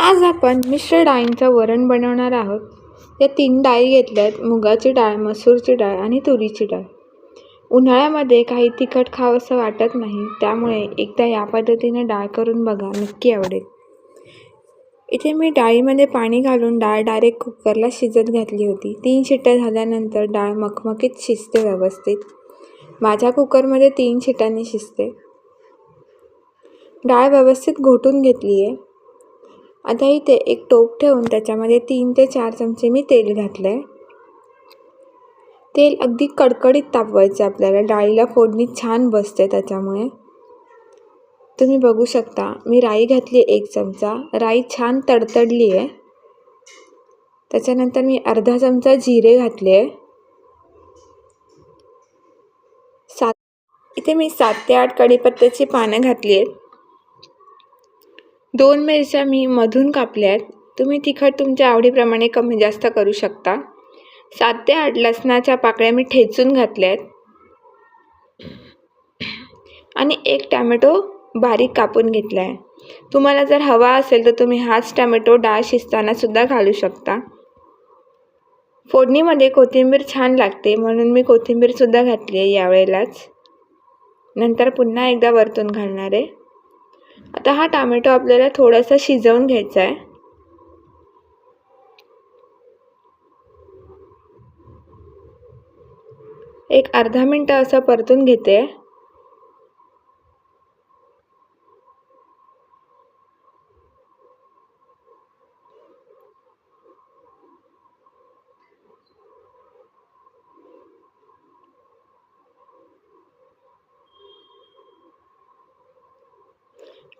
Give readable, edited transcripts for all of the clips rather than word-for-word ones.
आज आपण मिश्र डाळींचं वरण बनवणार आहोत. या 3 डाळी घेतल्यात: मुगाची डाळ, मसूरची डाळ आणि तुरीची डाळ. उन्हाळ्यामध्ये काही तिखट खावंसं वाटत नाही, त्यामुळे एकदा या पद्धतीने डाळ करून बघा, नक्की आवडेल. इथे मी डाळीमध्ये पाणी घालून डाळ डायरेक्ट कुकरला शिजत घातली होती. 3 शिट्ट्या झाल्यानंतर डाळ मखमखीत शिजते व्यवस्थित. माझ्या कुकरमध्ये 3 शिट्ट्यांनी शिजते. डाळ व्यवस्थित घोटून घेतली आहे. आता इथे एक टोप ठेवून त्याच्यामध्ये 3 ते 4 चमचे मी तेल घातलं आहे. तेल अगदी कडकडीत तापवायचं आपल्याला, डाळीला फोडणी छान बसते त्याच्यामुळे. तुम्ही बघू शकता, मी राई घातली 1 चमचा. राई छान तडतडली आहे. त्याच्यानंतर मी अर्धा चमचा जिरे घातले. इथे मी 7 ते 8 कढीपत्त्याची पानं घातली आहेत. 2 मिरच्या मी मधून कापल्या आहेत. तुम्ही तिखट तुमच्या आवडीप्रमाणे कमी जास्त करू शकता. 7 ते 8 लसणाच्या पाकळ्या मी ठेचून घातल्या आहेत. आणि 1 टोमॅटो बारीक कापून घेतला आहे. तुम्हाला जर हवा असेल तर तुम्ही हाच टोमॅटो डाळ शिजताना सुद्धा घालू शकता. फोडणीमध्ये कोथिंबीर छान लागते, म्हणून मी कोथिंबीर सुद्धा घातली आहे यावेळेलाच. नंतर पुन्हा एकदा वरतून घालणार आहे. आता हा टोमॅटो आपल्याला थोडासा शिजवून घ्यायचा आहे. एक अर्धा मिनिट असं परतून घेते.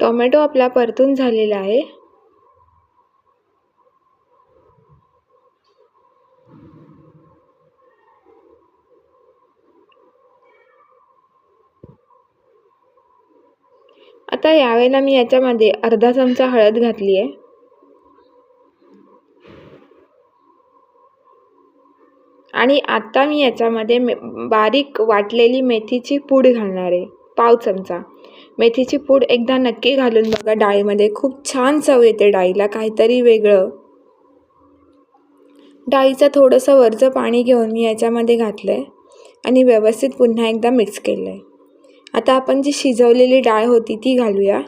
टोमॅटो आपला परतून झालेला आहे. आता यावेळेला मी याच्यामध्ये अर्धा चमचा हळद घातली आहे. आणि आता मी याच्यामध्ये बारीक वाटलेली मेथीची पूड घालणार आहे, पाव चमचा. मेथीची पूड एकदा नक्की घालून बघा डाळीमध्ये, खूप छान चव येते डाळीला, काहीतरी वेगळं. डाळीचं थोडंसं वरचं पाणी घेऊन मी याच्यामध्ये घातलं आहे आणि व्यवस्थित पुन्हा एकदा मिक्स केलं आहे. आता आपण जी शिजवलेली डाळ होती ती घालूया.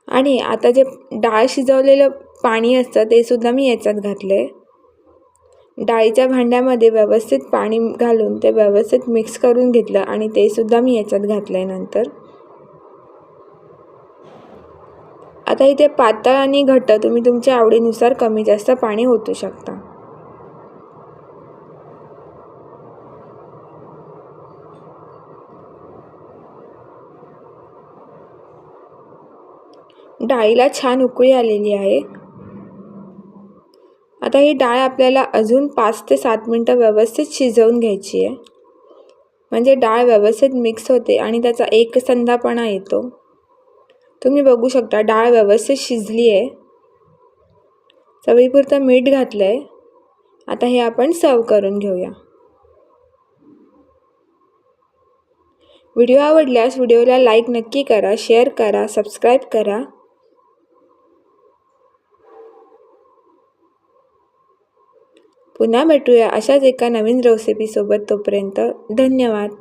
आणि आता जे डाळ शिजवलेलं पाणी असतं ते सुद्धा मी याच्यात घातलं आहे. डाळीच्या भांड्यामध्ये व्यवस्थित पाणी घालून ते व्यवस्थित मिक्स करून घेतलं आणि ते सुद्धा मी याच्यात घातलं आहे नंतर. आता इथे पातळ आणि घट्ट तुम्ही तुमच्या आवडीनुसार कमी जास्त पाणी ओतू शकता. डाळीला छान उकळी आलेली आहे. आता ही डाळ आपल्याला अजून 5 ते 7 मिनिटं व्यवस्थित शिजवून घ्यायची आहे, म्हणजे डाळ व्यवस्थित मिक्स होते आणि त्याचा एकसंधापणा येतो. तुम्ही बघू शकता डाळ व्यवस्थित शिजली आहे. चवीपुरतं मीठ घातलं आहे. आता हे आपण सर्व करून घेऊया. व्हिडिओ आवडल्यास व्हिडिओला लाईक नक्की करा, शेअर करा, सबस्क्राईब करा. पुन्हा भेटूया अशाच एका नवीन रेसिपीसोबत. तोपर्यंत धन्यवाद.